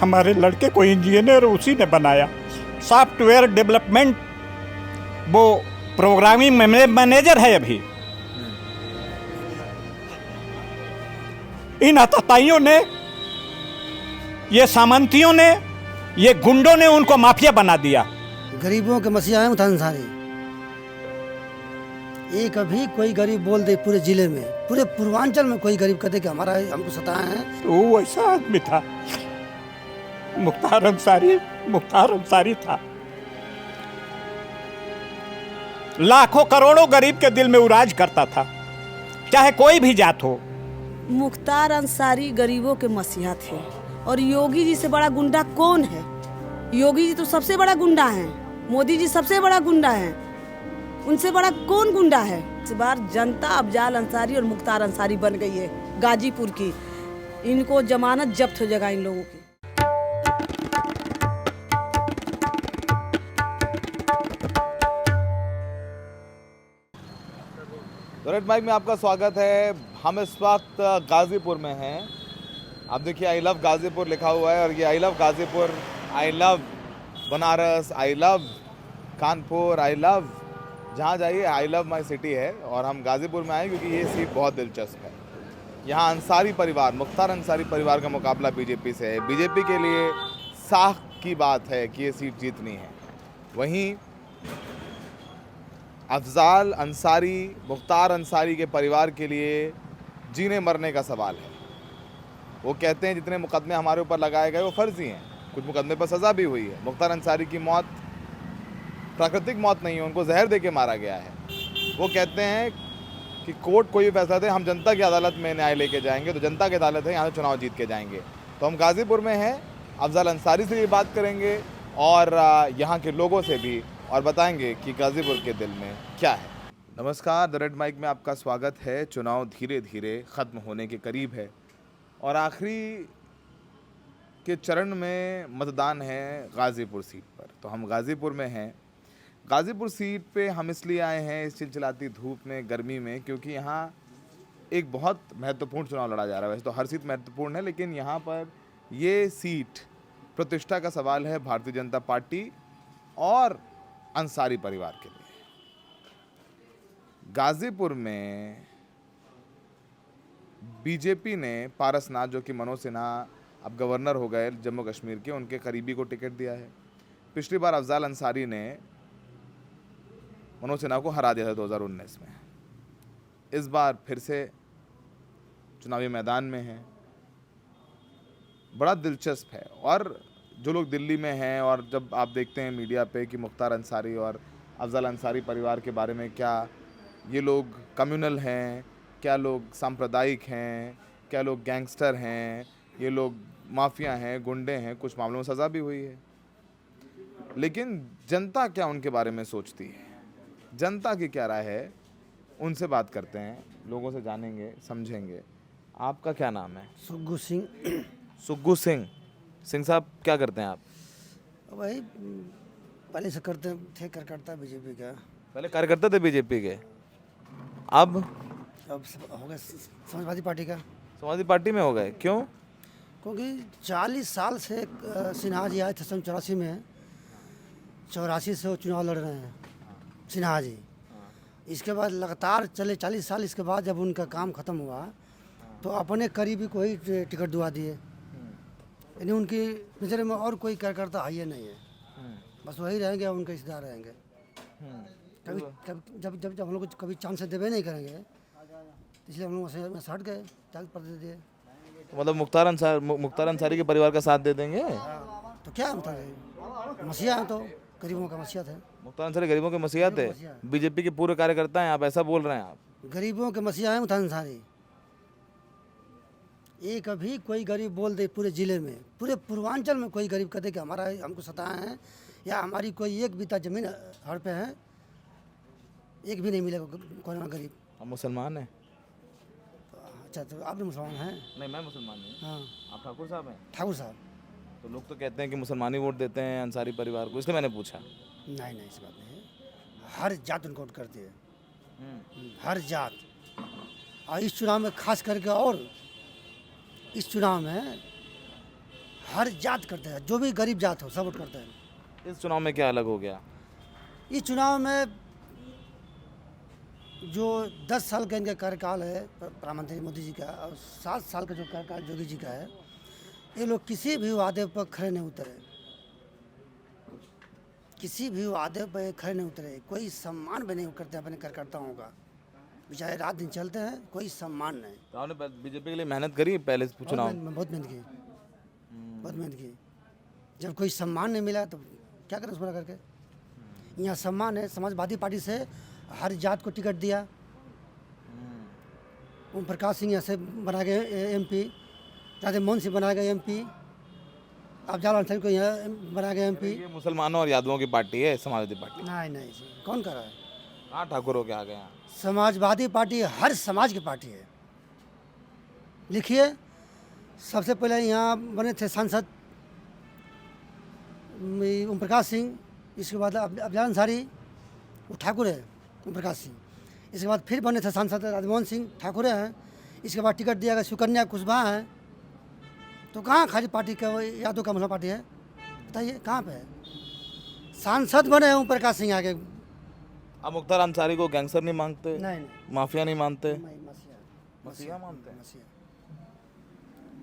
हमारे लड़के को इंजीनियर उसी ने बनाया, सॉफ्टवेयर डेवलपमेंट, वो प्रोग्रामिंग मैनेजर है अभी। इन आतताइयों ने, ये सामंतियों ने, ये गुंडों ने उनको माफिया बना दिया। गरीबों के मसीहा है मुख्तार अंसारी। एक अभी कोई गरीब बोल दे पूरे जिले में, पूरे पूर्वांचल में कोई गरीब कहते कि हमारा हमको सताए हैं, तो वो ऐसा आदमी था, मुख्तार अंसारी था। लाखों करोड़ों गरीब के दिल में उराज करता था, चाहे कोई भी जात हो। मुख्तार अंसारी गरीबों के मसीहा थे। और योगी जी से बड़ा गुंडा कौन है? योगी जी तो सबसे बड़ा गुंडा है, मोदी जी सबसे बड़ा गुंडा है, उनसे बड़ा कौन गुंडा है? इस बार जनता अफजाल अंसारी और मुख्तार अंसारी बन गई है गाजीपुर की। इनको जमानत जब्त हो जाएगा इन लोगों की। रेड माइक में आपका स्वागत है। हम इस वक्त गाजीपुर में हैं। आप देखिए आई लव गाजीपुर लिखा हुआ है और ये I love Ghazipur, I love Banaras, I love Kanpur, I love जहाँ जाइए आई लव माई सिटी है। और हम गाजीपुर में आए क्योंकि ये सीट बहुत दिलचस्प है। यहाँ अंसारी परिवार, मुख्तार अंसारी परिवार का मुकाबला बीजेपी से है। बीजेपी के लिए साख की बात है कि ये सीट जीतनी है। वहीं अफजाल अंसारी, मुख्तार अंसारी के परिवार के लिए जीने मरने का सवाल है। वो कहते हैं जितने मुकदमे हमारे ऊपर लगाए गए वो फर्जी हैं, कुछ मुकदमे पर सज़ा भी हुई है। मुख्तार अंसारी की मौत प्राकृतिक मौत नहीं है, उनको जहर दे के मारा गया है। वो कहते हैं कि कोर्ट कोई भी फैसला दे, हम जनता की अदालत में न्याय लेके जाएंगे। तो जनता की अदालत है, यहाँ से चुनाव जीत के जाएंगे। तो हम गाजीपुर में हैं, अफजाल अंसारी से भी बात करेंगे और यहाँ के लोगों से भी, और बताएंगे कि गाजीपुर के दिल में क्या है। नमस्कार, द रेड माइक में आपका स्वागत है। चुनाव धीरे धीरे ख़त्म होने के करीब है और आखिरी के चरण में मतदान है गाजीपुर सीट पर। तो हम गाजीपुर में हैं। गाजीपुर सीट पे हम इसलिए आए हैं इस चिलचिलाती धूप में, गर्मी में, क्योंकि यहाँ एक बहुत महत्वपूर्ण चुनाव लड़ा जा रहा है। वैसे तो हर सीट महत्वपूर्ण है, लेकिन यहाँ पर ये सीट प्रतिष्ठा का सवाल है भारतीय जनता पार्टी और अंसारी परिवार के लिए। गाजीपुर में बीजेपी ने पारसनाथ, जो कि मनोज सिन्हा अब गवर्नर हो गए जम्मू कश्मीर के, उनके करीबी को टिकट दिया है। पिछली बार अफजाल अंसारी ने मनोज सिन्हा को हरा दिया था 2019 में। इस बार फिर से चुनावी मैदान में है। बड़ा दिलचस्प है। और जो लोग दिल्ली में हैं और जब आप देखते हैं मीडिया पे कि मुख्तार अंसारी और अफजाल अंसारी परिवार के बारे में, क्या ये लोग कम्युनल हैं, क्या लोग सांप्रदायिक हैं, क्या लोग गैंगस्टर हैं, ये लोग माफिया हैं, गुंडे हैं, कुछ मामलों में सज़ा भी हुई है। लेकिन जनता क्या उनके बारे में सोचती है, जनता की क्या राय है, उनसे बात करते हैं, लोगों से जानेंगे, समझेंगे। आपका क्या नाम है? सुग्गू सिंह। सुग्गू सिंह। सिंह साहब, क्या करते हैं आप? वही पहले से करते थे, कार्यकर्ता बीजेपी का। पहले कार्यकर्ता थे बीजेपी के, अब हो गए समाजवादी पार्टी का। समाजवादी पार्टी में हो गए, क्यों? क्योंकि 40 साल से सिन्हा जी आए थे सन 84 में, 84 से वो चुनाव लड़ रहे हैं सिन्हा जी। इसके बाद लगातार चले 40 साल। इसके बाद जब उनका काम ख़त्म हुआ तो अपने करीबी को ही टिकट दुआ दिए। यानी उनकी नज़र में और कोई कार्यकर्ता है नहीं है, बस वही रहेंगे, उनके रिश्तेदार रहेंगे। कभी जब जब जब हम लोग को कभी चांस देवे नहीं करेंगे, इसलिए हम लोग वैसे हट गए, त्याग पर दे दिए। मतलब मुख्तार अंसारी के परिवार का साथ दे देंगे? तो क्या मतलब मसीहा है, तो गरीबों का मसीहा थे। मुख्तार अंसारी गरीबों के मसीहा थे, बीजेपी के पूरे कार्यकर्ता हैं, आप ऐसा बोल रहे हैं? आप गरीबों के मसीहा है मुख्तार अंसारी। एक अभी कोई गरीब बोल दे पूरे ज़िले में, पूरे पूर्वांचल में कोई गरीब कहते कि हमारा हमको सताए हैं, या हमारी कोई एक बीता ज़मीन हड़ पे है, एक भी नहीं मिलेगा कोई ना गरीब। आप मुसलमान हैं? अच्छा, तो आप भी मुसलमान हैं? नहीं, मैं मुसलमान नहीं। हाँ, आप ठाकुर साहब हैं? ठाकुर साहब। तो लोग तो कहते हैं कि मुसलमानी वोट देते हैं अंसारी परिवार को, इसलिए मैंने पूछा। नहीं, ऐसी बात नहीं है। हर जात उनको वोट करती है, हर जात। और इस चुनाव में खास करके, और इस चुनाव में हर जात करते हैं, जो भी गरीब जात हो सब वोट करते हैं। इस चुनाव में क्या अलग हो गया? इस चुनाव में जो 10 साल का इनका कार्यकाल है प्रधानमंत्री मोदी जी का, और 7 साल का जो कार्यकाल योगी जी का है, ये लोग किसी भी वादे पर खड़े नहीं उतरे, किसी भी वादे पर खड़े नहीं उतरे, कोई सम्मान भी नहीं करते अपने कार्यकर्ताओं का। बेचारे रात दिन चलते हैं, कोई सम्मान नहीं। तो आपने बीजेपी के लिए मेहनत करी पहले चुनाव? बहुत मेहनत की, बहुत मेहनत की। जब कोई सम्मान नहीं मिला तो क्या करें उसमें करके। यहाँ सम्मान है, समाजवादी पार्टी से हर जात को टिकट दिया। ओम प्रकाश सिंह यहाँ से बना गए MP, राधे मोहन सिंह बना गए MP, अफजाल अंसारी को यहाँ बना गए MP। ये मुसलमानों और यादवों की पार्टी है समाजवादी पार्टी? नहीं नहीं जी, कौन कर रहा है? हाँ, ठाकुरों के आ गए यहाँ। समाजवादी पार्टी हर समाज की पार्टी है। लिखिए, सबसे पहले यहाँ बने थे सांसद ओम प्रकाश सिंह, इसके बाद अफजाल अंसारी, वो ठाकुर है ओम प्रकाश सिंह। इसके बाद फिर बने थे सांसद राजमोहन सिंह, ठाकुर हैं। इसके बाद टिकट दिया गया सुकन्या कुशवाहा है। तो कहाँ खाली पार्टी का यादव का मुसलमान पार्टी है? बताइए कहाँ पे है? सांसद बने ओम प्रकाश सिंह आगे। अब मुख्तार अंसारी को गैंगस्टर नहीं मानते? नहीं नहीं, माफिया नहीं मानते? मसीहा मसीहा मानते हैं? मसीहा।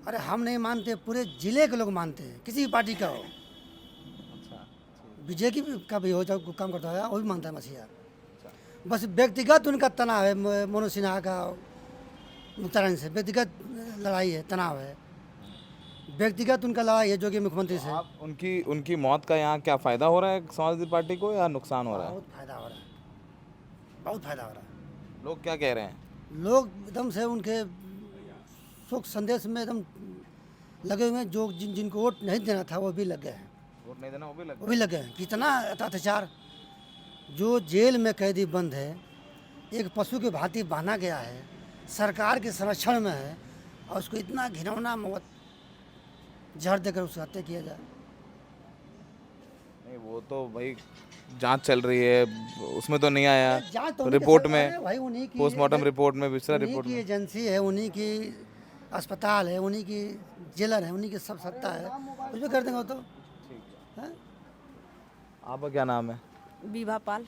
अरे हम नहीं मानते, पूरे जिले के लोग मानते हैं, किसी भी पार्टी का हो। अच्छा, बीजेपी का भी हो, जो काम करता है वो भी मानता है मसीहा। बस व्यक्तिगत उनका तनाव है, मनोज सिन्हा का मुख्तार से व्यक्तिगत लड़ाई है, तनाव है, व्यक्तिगत उनका लड़ाई है जो कि मुख्यमंत्री से। आप उनकी मौत का यहाँ क्या फ़ायदा हो रहा है समाजवादी पार्टी को या नुकसान हो रहा है? बहुत फायदा हो रहा है, बहुत फायदा हो रहा है। लोग क्या कह रहे हैं? लोग एकदम से उनके शोक संदेश में एकदम लगे हुए हैं। जो जिनको वोट नहीं देना था वो भी लग गए हैं, वोट नहीं देना वो वो भी लग गए हैं। कितना अत्याचार! जो जेल में कैदी बंद है, एक पशु की भांति बांधा गया है, सरकार के संरक्षण में है, और उसको इतना घिनौना मौत जहर देकर उसकी हत्या किया जाए। नहीं, वो तो भाई जांच चल रही है, उसमें तो नहीं आया। जांच तो रिपोर्ट उनके में, साथ है भाई, उन्हीं की पोस्टमार्टम रिपोर्ट में, विस्तार उन्हीं रिपोर्ट की में। एजेंसी है, उन्हीं की अस्पताल है, उन्हीं की जेलर है, उन्हीं की सब सत्ता है, कुछ भी कर देंगे वो तो। हैं? आपका क्या नाम है? विभा पाल।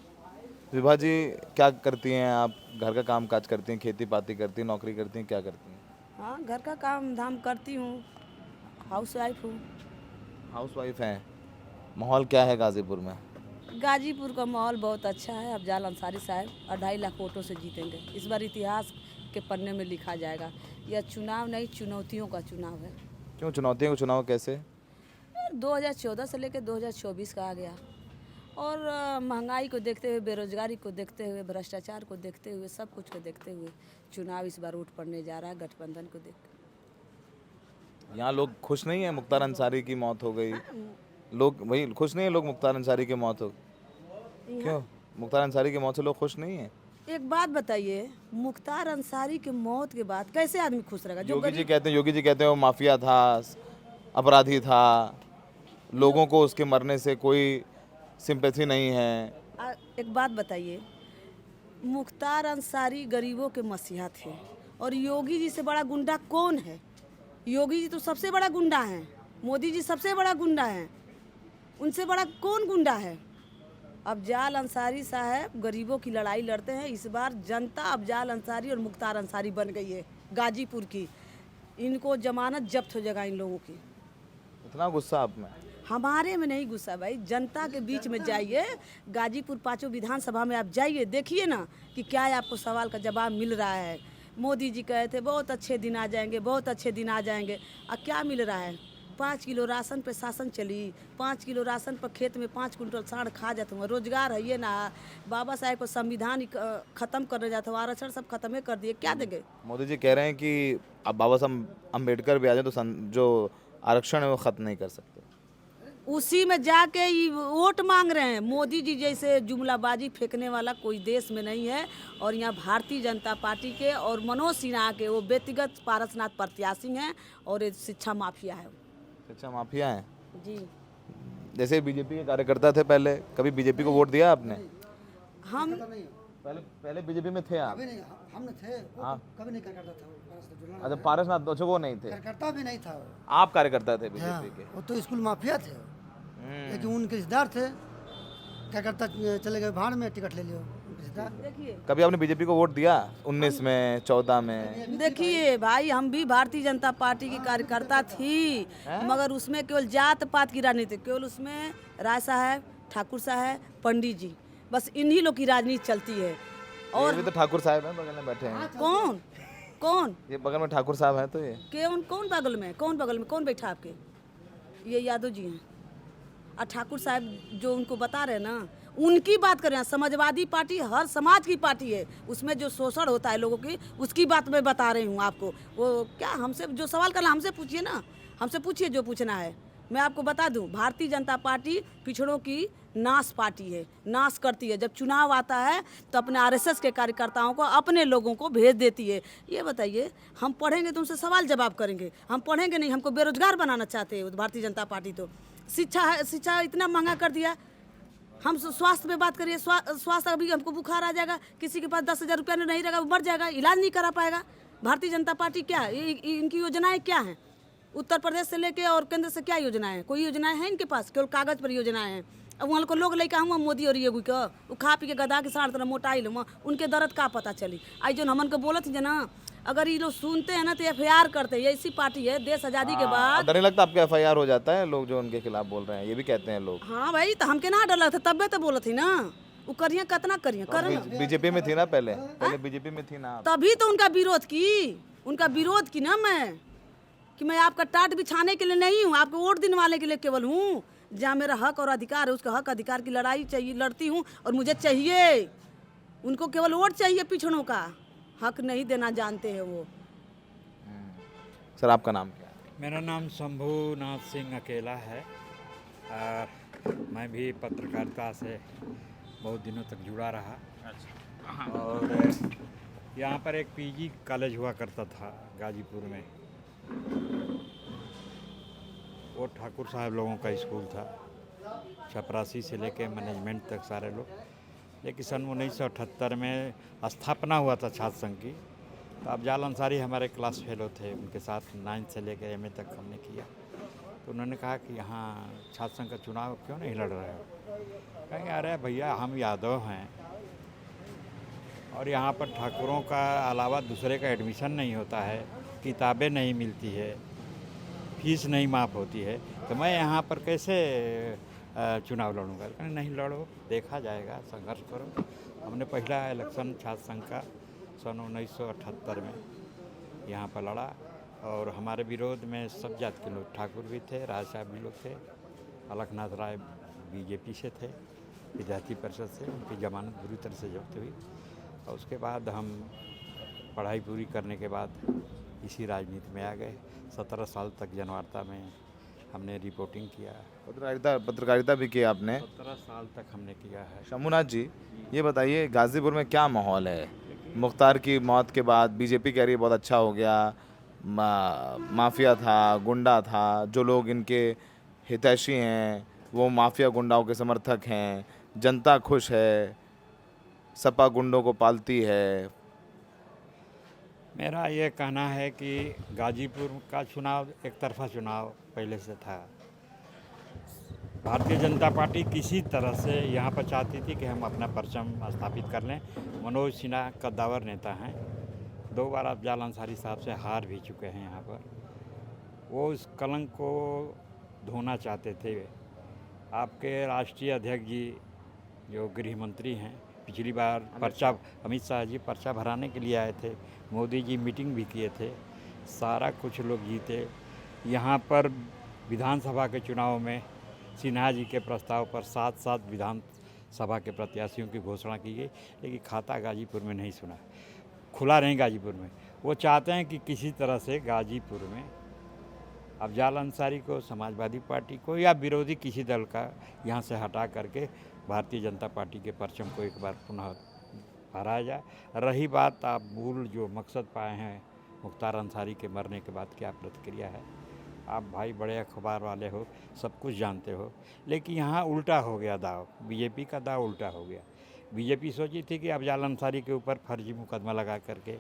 विभा जी, क्या करती हैं आप? घर का काम काज करती हैं, खेती पाती करती हैं, नौकरी करती हैं, क्या करती हैं? हाँ, घर का काम धाम करती हूँ, हाउस वाइफ हूँ। हाउस वाइफ हैं। माहौल क्या है गाजीपुर में? गाजीपुर का माहौल बहुत अच्छा है। अफजाल अंसारी साहब 2.5 लाख वोटों से जीतेंगे। इस बार इतिहास के पन्ने में लिखा जाएगा। यह चुनाव नहीं, चुनौतियों का चुनाव है। क्यों चुनौतियों को? चुनाव कैसे? 2014 से लेकर 2024 का आ गया, और महंगाई को देखते हुए, बेरोजगारी को देखते हुए, भ्रष्टाचार को देखते हुए, सब कुछ को देखते हुए चुनाव इस बार वोट पड़ने जा रहा है गठबंधन को देख। यहाँ लोग खुश नहीं है? मुख्तार अंसारी की मौत हो गई, लोग वही खुश नहीं है? लोग मुख्तार अंसारी की मौत हो, क्यों मुख्तार अंसारी की मौत से लोग खुश नहीं है? एक बात बताइए, मुख्तार अंसारी की मौत के बाद कैसे आदमी खुश रहेगा? जो योगी जी कहते हैं वो माफिया था, अपराधी था, लोगों को उसके मरने से कोई सिंपैथी नहीं है। एक बात बताइए, मुख्तार अंसारी गरीबों के मसीहा थे, और योगी जी से बड़ा गुंडा कौन है? योगी जी तो सबसे बड़ा गुंडा हैं, मोदी जी सबसे बड़ा गुंडा हैं, उनसे बड़ा कौन गुंडा है? अफजाल अंसारी साहब गरीबों की लड़ाई लड़ते हैं। इस बार जनता अफजाल अंसारी और मुख्तार अंसारी बन गई है गाजीपुर की। इनको जमानत जब्त हो जाएगा इन लोगों की। इतना गुस्सा आप में? हमारे में नहीं गुस्सा भाई, जनता के बीच में जाइए, गाजीपुर 5 विधानसभा में आप जाइए, देखिए ना कि क्या है, आपको सवाल का जवाब मिल रहा है। मोदी जी कहे थे बहुत अच्छे दिन आ जाएंगे, बहुत अच्छे दिन आ जाएंगे, और क्या मिल रहा है? 5 किलो राशन पे शासन चली, 5 किलो राशन पर खेत में 5 कुंटल साढ़ खा जाते हुए। रोजगार है ये ना, बाबा साहेब को संविधान खत्म करने जाते हुए, आरक्षण सब खत्म कर दिए, क्या देंगे? मोदी जी कह रहे हैं कि अब बाबा साहब अम्बेडकर भी आ जाए तो जो आरक्षण है वो खत्म नहीं कर सकते। उसी में जाके ये वोट मांग रहे हैं। मोदी जी जैसे जुमलाबाजी फेंकने वाला कोई देश में नहीं है, और यहाँ भारतीय जनता पार्टी के और मनोज सिन्हा के वो व्यक्तिगत पारसनाथ प्रत्याशी हैं, और ये शिक्षा माफिया है। शिक्षा माफिया है जी। जैसे बीजेपी के कार्यकर्ता थे पहले, कभी बीजेपी को वोट दिया आपने? हम पहले बीजेपी में थे आप? कभी नहीं, हमने थे, हाँ। कभी नहीं करता था, अच्छा पारसनाथ अच्छा वो नहीं थे, कार्यकर्ता भी नहीं था वो। आप कार्यकर्ता थे हाँ, बीजेपी के। वो तो स्कूल माफिया थे, लेकिन उनके रिश्तेदार थे। कार्यकर्ता चले गए भाड़ में, टिकट ले लियो उनके रिश्तेदार। देखिए कभी आपने बीजेपी को वोट दिया 19 में 14 में? देखिए भाई, हम भी भारतीय जनता पार्टी की कार्यकर्ता थी, मगर उसमें केवल जात पात की राजनीति, केवल उसमें राय साहब, ठाकुर साहब, पंडित जी, बस इन्हीं लोग की राजनीति चलती है। और भी तो ठाकुर साहब हैं बगल में बैठे हैं, कौन कौन ये बगल में ठाकुर साहब हैं, तो ये कौन बगल में, कौन बैठा आपके? ये यादव जी हैं। और ठाकुर साहब जो उनको बता रहे हैं ना, उनकी बात कर रहे हैं। समाजवादी पार्टी हर समाज की पार्टी है, उसमें जो शोषण होता है लोगों की, उसकी बात मैं बता रही हूँ आपको। वो क्या, हमसे जो सवाल करना हमसे पूछिए ना, हमसे पूछिए जो पूछना है। मैं आपको बता दूं, भारतीय जनता पार्टी पिछड़ों की नाश पार्टी है, नाश करती है। जब चुनाव आता है तो अपने आरएसएस के कार्यकर्ताओं को, अपने लोगों को भेज देती है। ये बताइए, हम पढ़ेंगे तो उनसे सवाल जवाब करेंगे, हम पढ़ेंगे नहीं। हमको बेरोजगार बनाना चाहते हैं भारतीय जनता पार्टी। तो शिक्षा है, शिक्षा इतना महंगा कर दिया। हम स्वास्थ्य पे बात करिए, स्वास्थ्य अभी हमको बुखार आ जाएगा, किसी के पास 10,000 रुपया नहीं रहेगा, वो मर जाएगा, इलाज नहीं करा पाएगा। भारतीय जनता पार्टी क्या है, इनकी योजनाएं क्या हैं? उत्तर प्रदेश से लेके और केंद्र से क्या योजनाएं हैं? कोई योजनाएं हैं इनके पास? केवल कागज पर योजनाएं हैं। अब वहाँ को लोग लेके आऊँ मोदी और योगी का, वो खा पी के गधा के साढ़ तरह मोटाई लो, उनके दर्द का पता चली। आई जो हमन को बोलत है ना, अगर ये लोग सुनते हैं ना तो FIR करते हैं। ये ऐसी पार्टी है, देश आज़ादी के बाद। डर नहीं लगता आपके FIR हो जाता है? लोग जो उनके खिलाफ बोल रहे हैं ये भी कहते हैं लोग। हाँ भाई, तो हमके ना डर लगता, तब्बे तो बोलत थी ना, वो करिए कितना करिए कर। बीजेपी में थी ना पहले बीजेपी में थी ना आप? तभी तो उनका विरोध की ना मैं, कि मैं आपका टाट बिछाने के लिए नहीं हूँ, आपको वोट दिलवाने के लिए केवल हूँ। जहाँ मेरा हक और अधिकार है, उसका हक अधिकार की लड़ाई चाहिए, लड़ती हूँ। और मुझे चाहिए, उनको केवल वोट चाहिए, पिछड़ों का हक नहीं देना जानते हैं वो। सर आपका नाम क्या है? मेरा नाम शंभूनाथ सिंह अकेला है और मैं भी पत्रकारिता से बहुत दिनों तक जुड़ा रहा। और यहाँ पर एक PG कॉलेज हुआ करता था गाजीपुर में, वो ठाकुर साहब लोगों का स्कूल था, चपरासी से लेके मैनेजमेंट तक सारे लोग। लेकिन सन 1978 में स्थापना हुआ था छात्र संघ की, तो अफजाल अंसारी हमारे क्लास फेलो थे, उनके साथ 9th से लेकर MA तक हमने किया। तो उन्होंने कहा कि यहाँ छात्र संघ का चुनाव क्यों नहीं लड़ रहे हो? कहेंगे अरे भैया हम यादव हैं और यहाँ पर ठाकुरों का अलावा दूसरे का एडमिशन नहीं होता है, किताबें नहीं मिलती है, फीस नहीं माफ़ होती है, तो मैं यहाँ पर कैसे चुनाव लड़ूंगा? कहें नहीं लड़ो, देखा जाएगा, संघर्ष करो। हमने पहला इलेक्शन छात्र संघ का सन 1978 में यहाँ पर लड़ा और हमारे विरोध में सब जात के लोग, ठाकुर भी थे, राज साहब भी लोग थे, अलखनाथ राय बीजेपी से थे, विद्यार्थी परिषद से, उनकी जमानत बुरी तरह से जब्त हुई। और उसके बाद हम पढ़ाई पूरी करने के बाद इसी राजनीति में आ गए। 17 साल तक जनवार्ता में हमने रिपोर्टिंग किया, पत्रकारिता भी की आपने? 17 साल तक हमने किया है। शंभूनाथ जी ये बताइए गाजीपुर में क्या माहौल है? मुख्तार की मौत के बाद बीजेपी कह रही है बहुत अच्छा हो गया, माफिया था, गुंडा था, जो लोग इनके हितैषी हैं वो माफिया गुंडाओं के समर्थक हैं, जनता खुश है, सपा गुंडों को पालती है। मेरा ये कहना है कि गाजीपुर का चुनाव एक तरफा चुनाव पहले से था। भारतीय जनता पार्टी किसी तरह से यहाँ पर चाहती थी कि हम अपना परचम स्थापित कर लें। मनोज सिन्हा कद्दावर नेता हैं, 2 बार अफजाल अंसारी साहब से हार भी चुके हैं यहाँ पर। वो उस कलंक को धोना चाहते थे। आपके राष्ट्रीय अध्यक्ष जी जो गृह मंत्री हैं, पिछली बार पर्चा अमित शाह जी पर्चा भराने के लिए आए थे, मोदी जी मीटिंग भी किए थे, सारा कुछ लोग जीते। यहाँ पर विधानसभा के चुनाव में सिन्हा जी के प्रस्ताव पर 7 विधानसभा के प्रत्याशियों की घोषणा की गई, लेकिन खाता गाजीपुर में नहीं सुना, खुला नहीं गाजीपुर में। वो चाहते हैं कि किसी तरह से गाजीपुर में अफजाल अंसारी को, समाजवादी पार्टी को या विरोधी किसी दल का यहाँ से हटा करके भारतीय जनता पार्टी के परचम को एक बार पुनः भराया जाए। रही बात आप मूल जो मकसद पाए हैं मुख्तार अंसारी के मरने के बाद क्या प्रतिक्रिया है, आप भाई बड़े अखबार वाले हो, सब कुछ जानते हो, लेकिन यहाँ उल्टा हो गया दाव, बीजेपी का दाव उल्टा हो गया। बीजेपी सोची थी कि अफजाल अंसारी के ऊपर फर्जी मुकदमा लगा करके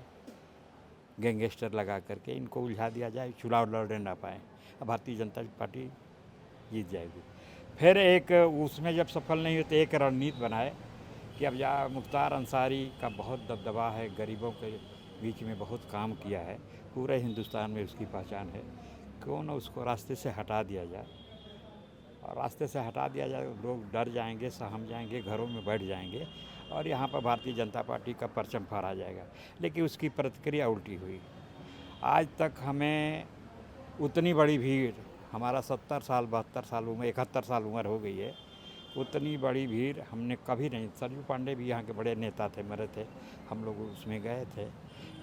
गैंगस्टर लगा करके इनको उलझा दिया जाए, चुनाव लड़ने ना पाए, अब भारतीय जनता पार्टी जीत जाएगी। फिर एक उसमें जब सफल नहीं होते एक रणनीति बनाए कि अब या मुख्तार अंसारी का बहुत दबदबा है, गरीबों के बीच में बहुत काम किया है, पूरे हिंदुस्तान में उसकी पहचान है, क्यों ना उसको रास्ते से हटा दिया जाए। और रास्ते से हटा दिया जाए, लोग डर जाएंगे, सहम जाएंगे, घरों में बैठ जाएंगे और यहाँ पर भारतीय जनता पार्टी का परचम फहरा जाएगा। लेकिन उसकी प्रतिक्रिया उल्टी हुई। आज तक हमें उतनी बड़ी भीड़, हमारा 70 साल 72 साल उम्र 71 साल उम्र हो गई है, उतनी बड़ी भीड़ हमने कभी नहीं। सरयू पांडे भी यहाँ के बड़े नेता थे, मरे थे, हम लोग उसमें गए थे,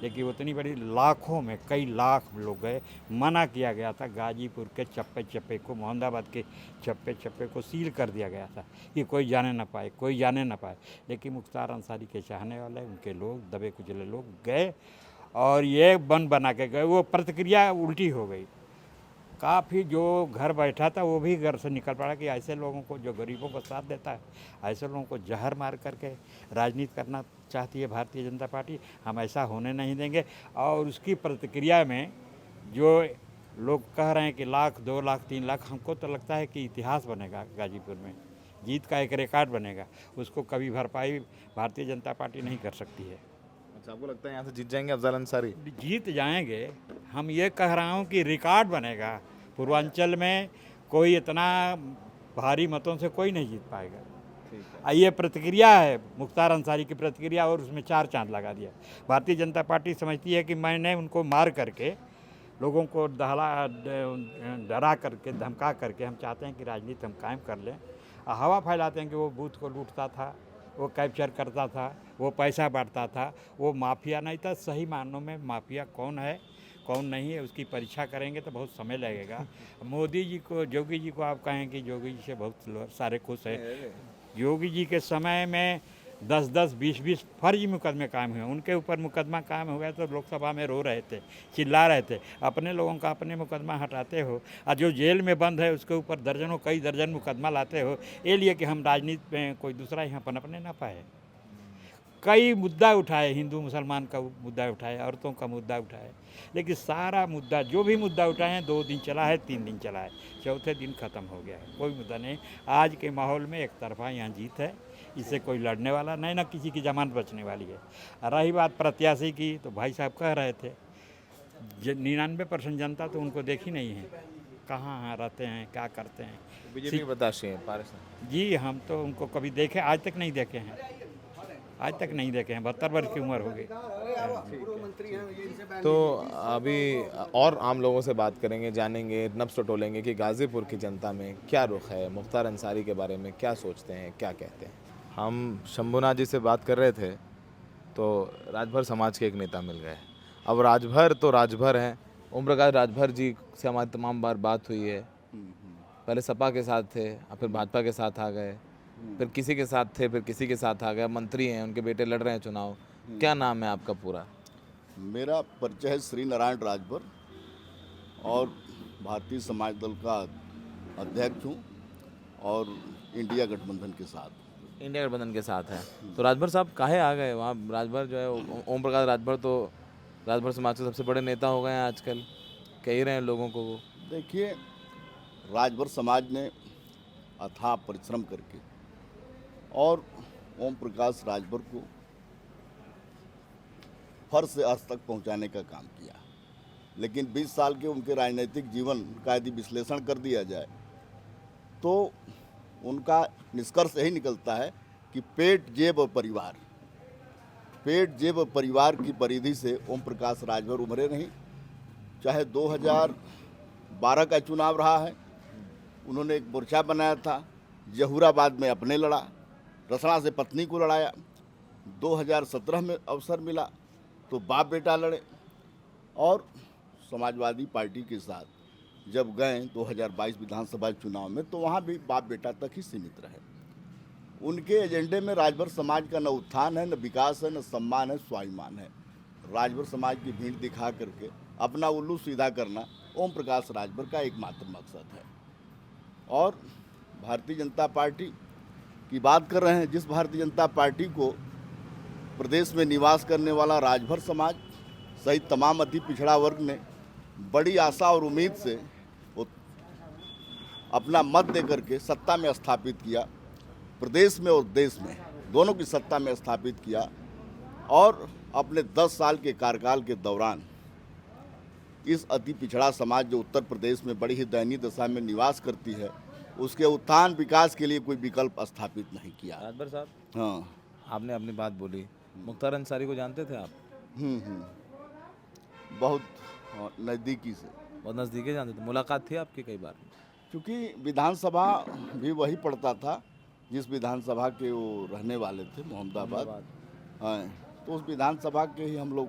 लेकिन उतनी बड़ी लाखों में कई लाख लोग गए। मना किया गया था, गाजीपुर के चप्पे चप्पे को, मोहम्मदाबाद के चप्पे चप्पे को सील कर दिया गया था कि कोई जाने ना पाए, कोई जाने ना पाए। लेकिन मुख्तार अंसारी के चाहने वाले, उनके लोग, दबे कुचले लोग गए और ये बन बना के गए। वो प्रतिक्रिया उल्टी हो गई। काफ़ी जो घर बैठा था वो भी घर से निकल पड़ा कि ऐसे लोगों को, जो गरीबों को साथ देता है, ऐसे लोगों को जहर मार करके राजनीति करना चाहती है भारतीय जनता पार्टी, हम ऐसा होने नहीं देंगे। और उसकी प्रतिक्रिया में जो लोग कह रहे हैं कि लाख 2 लाख 3 लाख, हमको तो लगता है कि इतिहास बनेगा गाजीपुर में, जीत का एक रिकॉर्ड बनेगा। उसको कभी भरपाई भारतीय जनता पार्टी नहीं कर सकती है। अच्छा, आपको लगता है यहाँ से जीत जाएंगे अफजल अंसारी? जीत जाएंगे, हम ये कह रहा हूँ कि रिकॉर्ड बनेगा। पूर्वांचल में कोई इतना भारी मतों से कोई नहीं जीत पाएगा। ये प्रतिक्रिया है मुख्तार अंसारी की प्रतिक्रिया, और उसमें 4 चांद लगा दिया। भारतीय जनता पार्टी समझती है कि मैंने उनको मार करके, लोगों को डरा करके, धमका करके, हम चाहते हैं कि राजनीति हम कायम कर लें। हवा फैलाते हैं कि वो बूथ को लूटता था, वो कैप्चर करता था, वो पैसा बांटता था, वो माफिया नहीं था। सही मायनों में माफिया कौन है कौन नहीं है उसकी परीक्षा करेंगे तो बहुत समय लगेगा। मोदी जी को, योगी जी को आप कहें कि योगी जी से बहुत सारे खुश है। योगी जी के समय में 10-10, 20-20 फर्जी मुकदमे कायम हुए, उनके ऊपर मुकदमा कायम हो गया तो लोकसभा में रो रहे थे, चिल्ला रहे थे। अपने लोगों का अपने मुकदमा हटाते हो और जो जेल में बंद है उसके ऊपर दर्जनों कई दर्जन मुकदमा लाते हो, ये लिए कि हम राजनीति में कोई दूसरा यहाँ पनपने ना पाए। कई मुद्दा उठाए, हिंदू मुसलमान का मुद्दा उठाए, औरतों का मुद्दा उठाए, लेकिन सारा मुद्दा, जो भी मुद्दा उठाए हैं, 2 दिन चला है, 3 दिन चला है, चौथे दिन ख़त्म हो गया है, कोई मुद्दा नहीं। आज के माहौल में एक तरफा यहाँ जीत है, इससे कोई लड़ने वाला नहीं, ना किसी की जमानत बचने वाली है। रही बात प्रत्याशी की, तो भाई साहब कह रहे थे 99% जनता तो उनको देखी नहीं है, कहाँ रहते हैं, क्या करते हैं। बीजेपी प्रत्याशी हैं पारस? जी, हम तो उनको कभी देखे, आज तक नहीं देखे हैं, आज तक नहीं देखे हैं। 72 वर्ष की उम्र हो गई। तो अभी और आम लोगों से बात करेंगे, जानेंगे, नब्ज़ टटोलेंगे कि गाज़ीपुर की जनता में क्या रुख है, मुख्तार अंसारी के बारे में क्या सोचते हैं, क्या कहते हैं। हम शंभुनाथ जी से बात कर रहे थे तो राजभर समाज के एक नेता मिल गए। अब राजभर तो राजभर हैं, ओम प्रकाश राजभर जी से हमारी तमाम बार बात हुई है। पहले सपा के साथ थे, फिर भाजपा के साथ आ गए, फिर किसी के साथ थे, फिर किसी के साथ आ गए, मंत्री हैं, उनके बेटे लड़ रहे हैं चुनाव। क्या नाम है आपका पूरा? मेरा परिचय है श्री नारायण राजभर और भारतीय समाज दल का अध्यक्ष हूँ और इंडिया गठबंधन के साथ। इंडिया गठबंधन के साथ है। तो राजभर साहब काहे आ गए वहाँ? राजभर जो है, ओम प्रकाश राजभर तो राजभर समाज के सबसे बड़े नेता हो गए हैं आजकल, कह ही रहे हैं लोगों को। वो देखिए, राजभर समाज ने अथाह परिश्रम करके और ओम प्रकाश राजभर को फर्श से अर्श तक पहुंचाने का काम किया। लेकिन 20 साल के उनके राजनीतिक जीवन का यदि विश्लेषण कर दिया जाए तो उनका निष्कर्ष यही निकलता है कि पेट, जेब और परिवार, पेट, जेब और परिवार की परिधि से ओम प्रकाश राजभर उभरे नहीं। चाहे 2012 का चुनाव रहा है, उन्होंने एक मोर्चा बनाया था, जहूराबाद में अपने लड़ा, रसना से पत्नी को लड़ाया। 2017 में अवसर मिला तो बाप बेटा लड़े, और समाजवादी पार्टी के साथ जब गए 2022 विधानसभा चुनाव में तो वहाँ भी बाप बेटा तक ही सीमित रहे। उनके एजेंडे में राजभर समाज का न उत्थान है, न विकास है, न सम्मान है, स्वाभिमान है। राजभर समाज की भीड़ दिखा करके अपना उल्लू सीधा करना ओम प्रकाश राजभर का एकमात्र मकसद है। और भारतीय जनता पार्टी की बात कर रहे हैं, जिस भारतीय जनता पार्टी को प्रदेश में निवास करने वाला राजभर समाज सहित तमाम अति पिछड़ा वर्ग ने बड़ी आशा और उम्मीद से वो अपना मत दे करके सत्ता में स्थापित किया, प्रदेश में और देश में दोनों की सत्ता में स्थापित किया। और अपने 10 साल के कार्यकाल के दौरान इस अति पिछड़ा समाज जो उत्तर प्रदेश में बड़ी ही दयनीय दशा में निवास करती है, उसके उत्थान विकास के लिए कोई विकल्प स्थापित नहीं किया। राजभर साहब, हाँ। आपने अपनी बात बोली, मुख्तार अंसारी को जानते थे आप? बहुत नज़दीकी से, बहुत नज़दीकी जानते थे, मुलाकात थी आपकी कई बार? क्योंकि विधानसभा भी वही पड़ता था जिस विधानसभा के वो रहने वाले थे, मोहम्मदाबाद। हाँ, तो उस विधानसभा के ही हम लोग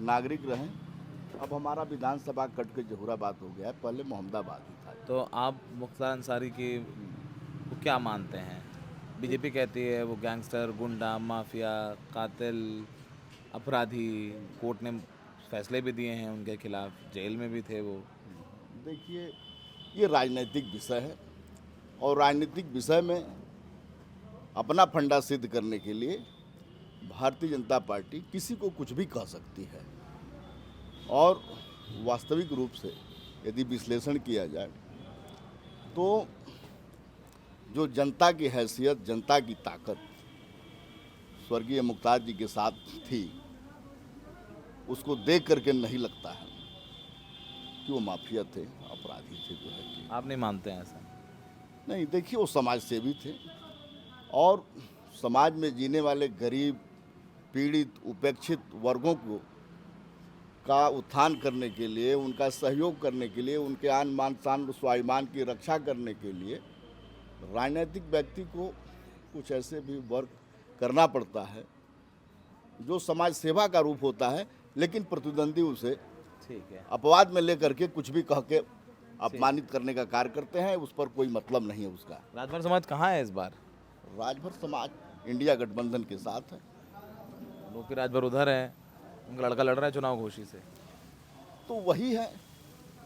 नागरिक रहे। अब हमारा विधानसभा कट के जहूराबाद हो गया है, पहले मोहम्मदाबाद ही था। तो आप मुख्तार अंसारी की को क्या मानते हैं? बीजेपी कहती है वो गैंगस्टर, गुंडा, माफिया, कातिल, अपराधी, कोर्ट ने फैसले भी दिए हैं उनके खिलाफ, जेल में भी थे वो। देखिए, ये राजनीतिक विषय है और राजनीतिक विषय में अपना फंडा सिद्ध करने के लिए भारतीय जनता पार्टी किसी को कुछ भी कह सकती है। और वास्तविक रूप से यदि विश्लेषण किया जाए तो जो जनता की हैसियत, जनता की ताकत स्वर्गीय मुख्तार जी के साथ थी, उसको देख करके नहीं लगता है कि वो माफिया थे, अपराधी थे जो है कि। आप नहीं मानते हैं ऐसा? नहीं, देखिए, वो समाज सेवी थे और समाज में जीने वाले गरीब, पीड़ित, उपेक्षित वर्गों को का उत्थान करने के लिए, उनका सहयोग करने के लिए, उनके आन मान शान स्वाभिमान की रक्षा करने के लिए राजनीतिक व्यक्ति को कुछ ऐसे भी वर्क करना पड़ता है जो समाज सेवा का रूप होता है, लेकिन प्रतिद्वंदी उसे ठीक है अपवाद में लेकर के कुछ भी कह के अपमानित करने का कार्य करते हैं। उस पर कोई मतलब नहीं है उसका। राजभर समाज कहाँ है इस बार? राजभर समाज इंडिया गठबंधन के साथ है। लोग की राजभर उधर है, उनका लड़का लड़ रहा है चुनाव घोषी से। तो वही है,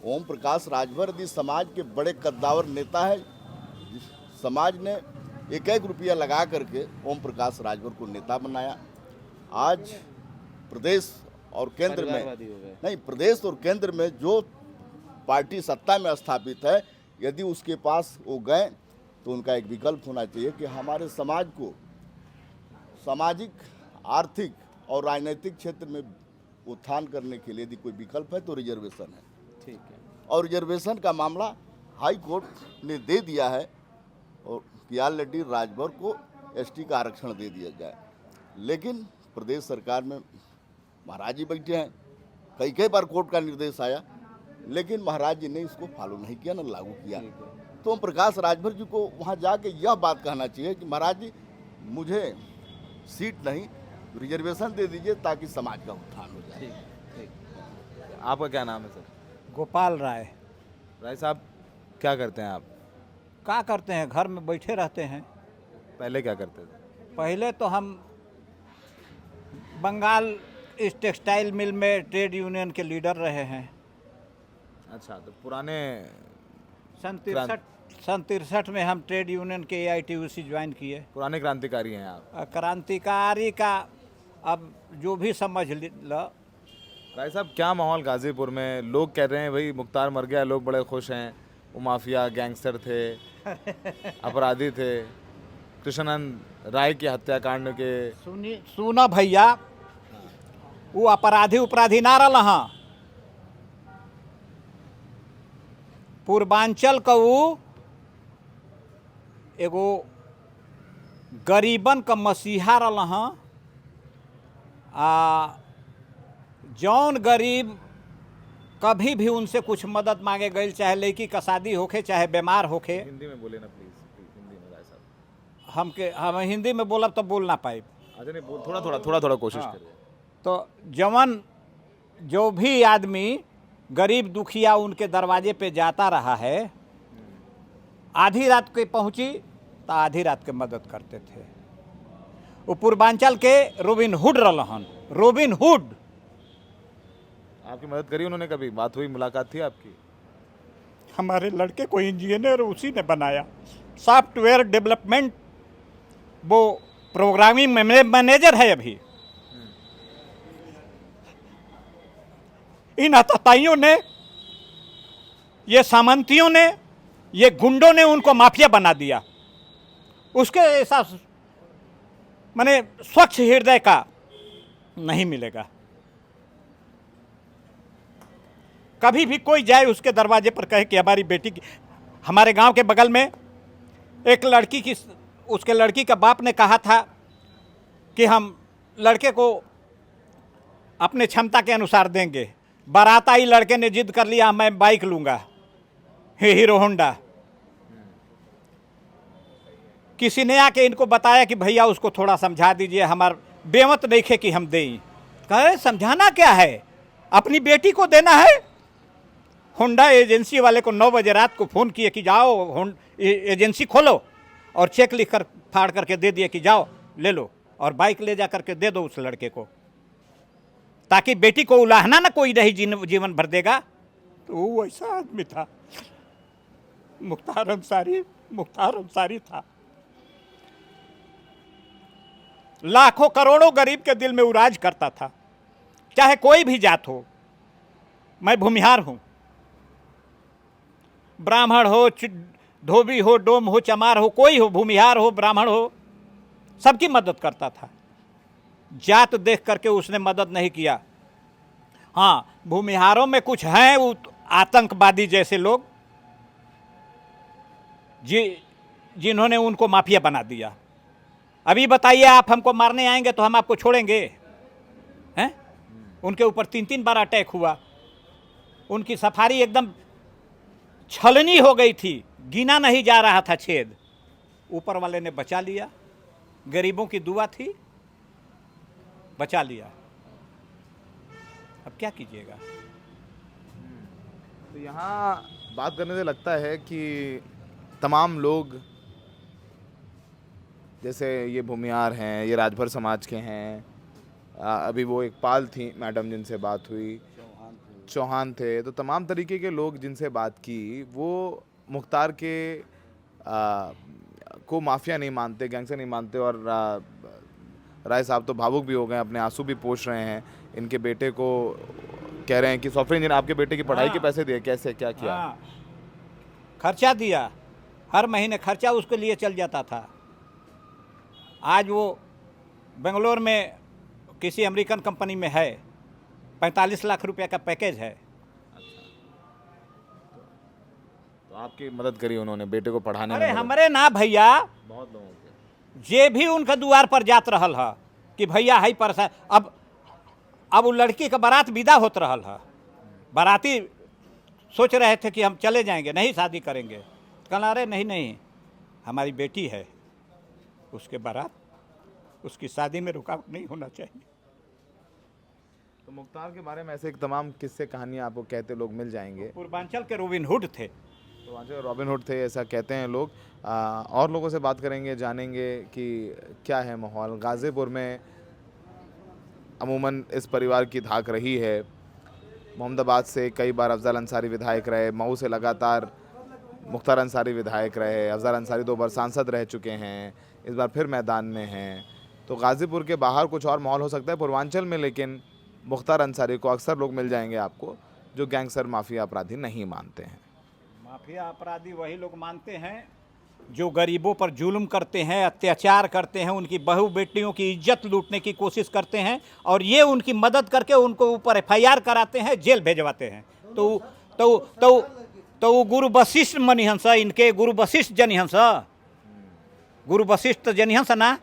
ओम प्रकाश राजभर यदि समाज के बड़े कद्दावर नेता है, समाज ने 1-1 रुपया लगा करके ओम प्रकाश राजभर को नेता बनाया। आज प्रदेश और केंद्र में नहीं, प्रदेश और केंद्र में जो पार्टी सत्ता में स्थापित है, यदि उसके पास वो गए तो उनका एक विकल्प होना चाहिए कि हमारे समाज को सामाजिक, आर्थिक और राजनीतिक क्षेत्र में उत्थान करने के लिए यदि कोई विकल्प है तो रिजर्वेशन है। ठीक है। और रिजर्वेशन का मामला हाई कोर्ट ने दे दिया है और कि ऑलरेडी राजभर को एसटी का आरक्षण दे दिया जाए। लेकिन प्रदेश सरकार में महाराज जी बैठे हैं, कई बार कोर्ट का निर्देश आया, लेकिन महाराज जी ने इसको फॉलो नहीं किया, न लागू किया। तो ओम प्रकाश राजभर जी को वहाँ जाके यह बात कहना चाहिए कि महाराज जी, मुझे सीट नहीं, रिजर्वेशन दे दीजिए ताकि समाज का उत्थान हो जाए। ठीक। आपका क्या नाम है सर? गोपाल राय। राय साहब, क्या करते हैं आप? क्या करते हैं, घर में बैठे रहते हैं। पहले क्या करते थे? पहले तो हम बंगाल इस टेक्सटाइल मिल में ट्रेड यूनियन के लीडर रहे हैं। अच्छा, तो पुराने सन 63 में हम ट्रेड यूनियन के AITUC ज्वाइन किए। पुराने क्रांतिकारी हैं आप? क्रांतिकारी का अब जो भी समझ लो। राय साहब, क्या माहौल गाजीपुर में? लोग कह रहे हैं भाई मुख्तार मर गया, लोग बड़े खुश हैं। वो माफिया, गैंगस्टर थे, अपराधी थे, कृष्णनंद राय की हत्याकांड के। सुना भैया, वो अपराधी ना रहा। पूर्वांचल का वो एगो गरीबन का मसीहा रहा। जौन गरीब कभी भी उनसे कुछ मदद मांगे गई, चाहे लड़की का शादी होके, चाहे बीमार होके। हिंदी में बोले ना प्लीज, हिंदी में राय साहब। हम हिंदी में बोलब तो बोल ना पाए। अच्छा, नहीं, थोड़ा कोशिश करिए। तो जवन जो भी आदमी गरीब दुखिया उनके दरवाजे पे जाता रहा है, आधी रात के पहुंची तो आधी रात के मदद करते थे। वो पूर्वांचल के रोबिन हुड रहन, रोबिन हुड। आपकी मदद करी उन्होंने? कभी बात हुई, मुलाकात थी आपकी? हमारे लड़के को इंजीनियर उसी ने बनाया, सॉफ्टवेयर डेवलपमेंट, वो प्रोग्रामिंग मैनेजर है अभी। इन हत्याइयों ने, ये सामंतियों ने, ये गुंडों ने उनको माफिया बना दिया। उसके ऐसा माने स्वच्छ हृदय का नहीं मिलेगा। कभी भी कोई जाए उसके दरवाजे पर कहे कि हमारी बेटी की, हमारे गांव के बगल में एक लड़की की, उसके लड़की का बाप ने कहा था कि हम लड़के को अपने क्षमता के अनुसार देंगे। बारात आई, लड़के ने जिद कर लिया मैं बाइक लूँगा, हीरो होंडा। किसी ने आके इनको बताया कि भैया उसको थोड़ा समझा दीजिए, हमार बेमत नहीं खे कि हम दें। कहे समझाना क्या है, अपनी बेटी को देना है। होंडा एजेंसी वाले को 9 बजे रात को फ़ोन किए कि जाओ एजेंसी खोलो, और चेक लिख कर फाड़ करके दे दिए कि जाओ ले लो, और बाइक ले जा करके दे दो उस लड़के को, ताकि बेटी को उलाहना ना कोई नहीं जीवन भर देगा। तो वो ऐसा आदमी था, मुख्तार अंसारी था। लाखों करोड़ों गरीब के दिल में उराज करता था, चाहे कोई भी जात हो। मैं भूमिहार हूँ, ब्राह्मण हो, धोबी हो, डोम हो, चमार हो, कोई हो, भूमिहार हो, ब्राह्मण हो, सबकी मदद करता था। जात देख करके उसने मदद नहीं किया। हाँ, भूमिहारों में कुछ हैं वो आतंकवादी जैसे लोग जिन्होंने उनको माफिया बना दिया। अभी बताइए, आप हमको मारने आएंगे तो हम आपको छोड़ेंगे? हैं? उनके ऊपर 3-3 बार अटैक हुआ। उनकी सफारी एकदम छलनी हो गई थी, गिना नहीं जा रहा था छेद। ऊपर वाले ने बचा लिया, गरीबों की दुआ थी, बचा लिया। अब क्या कीजिएगा? तो यहाँ बात करने से लगता है कि तमाम लोग, जैसे ये भूमिहार हैं, ये राजभर समाज के हैं, अभी वो एक पाल थी मैडम जिनसे बात हुई, चौहान थे, तो तमाम तरीके के लोग जिनसे बात की, वो मुख्तार के को माफिया नहीं मानते, गैंगस्टर नहीं मानते। और राय साहब तो भावुक भी हो गए, अपने आंसू भी पोंछ रहे हैं। इनके बेटे को कह रहे हैं कि सॉफ्टवेयर इंजीनियर, आपके बेटे की पढ़ाई के पैसे दिए, कैसे क्या किया? हाँ, खर्चा दिया, हर महीने खर्चा उसके लिए चल जाता था। आज वो बेंगलोर में किसी अमेरिकन कंपनी में है, 45 लाख रुपए का पैकेज है। तो आपकी मदद करी उन्होंने बेटे को पढ़ाने में? अरे हमारे ना भैया, बहुत लोगों के। जे भी उनका द्वार पर जात रहल है कि भैया हाई परेशान। अब वो लड़की का बारात विदा होत रहल है, बाराती सोच रहे थे कि हम चले जाएंगे, नहीं शादी करेंगे। कहना अरे नहीं, हमारी बेटी है, उसके बारात, उसकी शादी में रुकावट नहीं होना चाहिए। तो मुख्तार के बारे में ऐसे एक तमाम किस्से कहानियाँ आपको कहते लोग मिल जाएंगे। पूर्वांचल के रॉबिन हुड थे, तो रॉबिन हुड थे, ऐसा कहते हैं लोग। और लोगों से बात करेंगे, जानेंगे कि क्या है माहौल। गाज़ीपुर में अमूमन इस परिवार की धाक रही है। मोहम्मदाबाद से कई बार अफजल अंसारी विधायक रहे, मऊ से लगातार मुख्तार अंसारी विधायक रहे, अफजल अंसारी 2 बार सांसद रह चुके हैं, इस बार फिर मैदान में हैं। तो गाज़ीपुर के बाहर कुछ और माहौल हो सकता है पूर्वांचल में, लेकिन मुख्तार अंसारी को अक्सर लोग मिल जाएंगे आपको जो गैंगस्टर माफिया अपराधी नहीं मानते हैं। माफिया अपराधी वही लोग मानते हैं जो गरीबों पर जुल्म करते हैं, अत्याचार करते हैं, उनकी बहू बेटियों की इज्जत लूटने की कोशिश करते हैं, और ये उनकी मदद करके उनको ऊपर FIR कराते हैं, जेल भेजवाते हैं। तो वो गुरु वशिष्ठ मनिहंस, इनके गुरु वशिष्ठ जनिहंस, गुरु वशिष्ठ जनिहंस ना,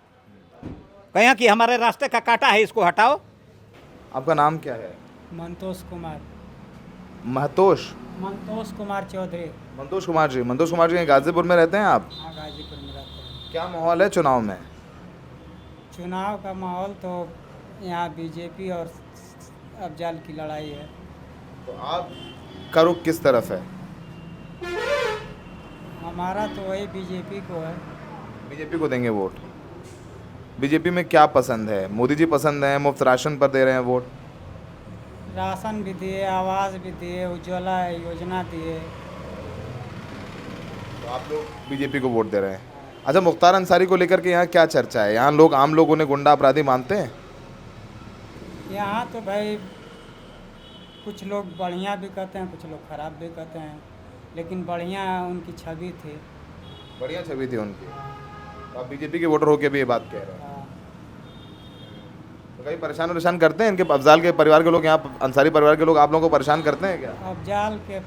कहें कि हमारे रास्ते का कांटा है, इसको हटाओ। आपका नाम क्या है? मंतोष कुमार मंतोष कुमार चौधरी। मंतोष कुमार जी, मंतोष कुमार जी गाज़ीपुर में रहते हैं आप? हाँ, गाजीपुर में रहते हैं। क्या माहौल है चुनाव में? चुनाव का माहौल तो यहाँ बीजेपी और अफजल की लड़ाई है। तो आप का रुख किस तरफ है? हमारा तो वही बीजेपी को है। बीजेपी को देंगे वोट? बीजेपी में क्या पसंद है? मोदी जी पसंद है, मुफ्त राशन पर दे रहे हैं वोट। राशन भी दिए, आवास भी दिए, उज्ज्वला योजना दिए। तो आप लोग बीजेपी को वोट दे रहे हैं। अच्छा, मुख्तार अंसारी को लेकर के यहाँ क्या चर्चा है? यहाँ लोग, आम लोग उन्हें गुंडा अपराधी मानते हैं? यहाँ तो भाई कुछ लोग बढ़िया भी कहते हैं, कुछ लोग खराब भी कहते हैं, लेकिन बढ़िया उनकी छवि थी। बढ़िया छवि थी उनकी। तो आप बीजेपी के वोटर होके भी ये बात कह रहे हैं। हाँ। तो कहीं परेशान करते हैं इनके अफजाल के परिवार के लोग, यहाँ अंसारी परिवार के लोग आप लोगों को परेशान करते हैं क्या? अफजाल के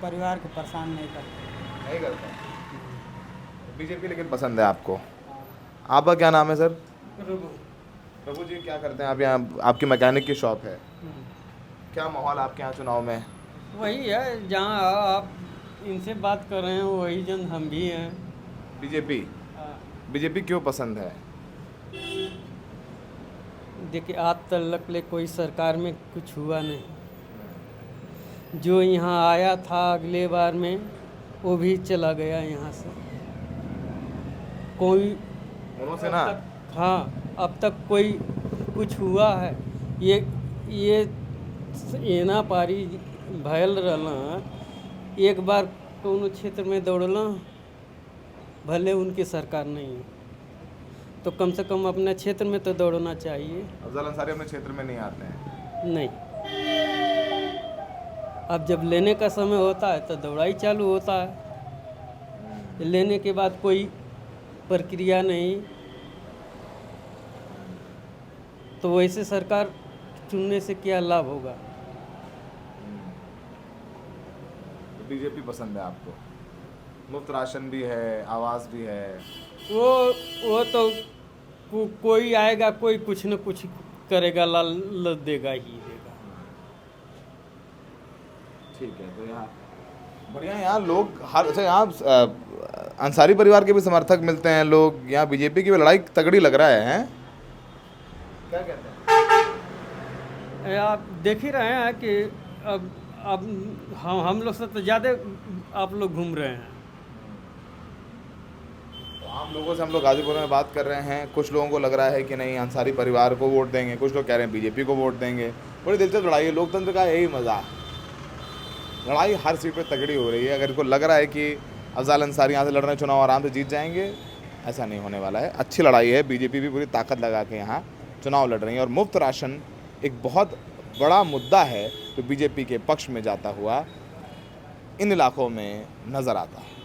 परिवार को परेशान नहीं करते। नहीं करते। बीजेपी लेकिन पसंद है आपको। आपका क्या नाम है सर? प्रभु जी, क्या करते हैं आप यहाँ? आपकी मैकेनिक की शॉप है, क्या माहौल आपके यहाँ चुनाव में? वही है, जहाँ आप इनसे बात कर रहे हैं वही जन हम भी हैं। बीजेपी। बीजेपी क्यों पसंद है? देखिए, आज तक ले कोई सरकार में कुछ हुआ नहीं। जो यहाँ आया था अगले बार में वो भी चला गया यहाँ से। कोई उन्होंने से ना। हाँ, अब तक कोई कुछ हुआ है? ये एना पारी भयल रहना, एक बार कोनो क्षेत्र में दौड़ना, भले उनकी सरकार नहीं है तो कम से कम अपने क्षेत्र में तो दौड़ना चाहिए। अफजल अंसारी अपने क्षेत्र में नहीं आते हैं। नहीं, अब जब लेने का समय होता है तो दौड़ाई चालू होता है। लेने के बाद कोई प्रक्रिया नहीं, तो वैसे सरकार चुनने से क्या लाभ होगा? बीजेपी पसंद है आपको। मुफ्त राशन भी है, आवास भी है। वो तो कोई आएगा, कोई कुछ न कुछ करेगा, लाल देगा ही देगा। ठीक है, तो यहाँ बढ़िया, यहाँ लोग हर अच्छा, यहाँ अंसारी परिवार के भी समर्थक मिलते हैं लोग, यहाँ बीजेपी की भी लड़ाई तगड़ी लग रहा है, हैं? क्या कहते हैं? आप देख ही रहे हैं कि अब हम लोग से तो ज़्यादा आप लोग घूम रहे हैं। तो आम लोगों से हम लोग गाजीपुर में बात कर रहे हैं। कुछ लोगों को लग रहा है कि नहीं, अंसारी परिवार को वोट देंगे, कुछ लोग कह रहे हैं बीजेपी को वोट देंगे। बड़ी दिलचस्प लड़ाई है, लोकतंत्र का यही मज़ा। लड़ाई हर सीट पे तगड़ी हो रही है। अगर इनको लग रहा है कि अफजाल अंसारी यहाँ से लड़ रहे हैं, चुनाव आराम से जीत जाएंगे, ऐसा नहीं होने वाला है। अच्छी लड़ाई है, बीजेपी भी पूरी ताकत लगा के यहाँ चुनाव लड़ रही है। और मुफ्त राशन एक बहुत बड़ा मुद्दा है जो बीजेपी के पक्ष में जाता हुआ इन इलाकों में नज़र आता है।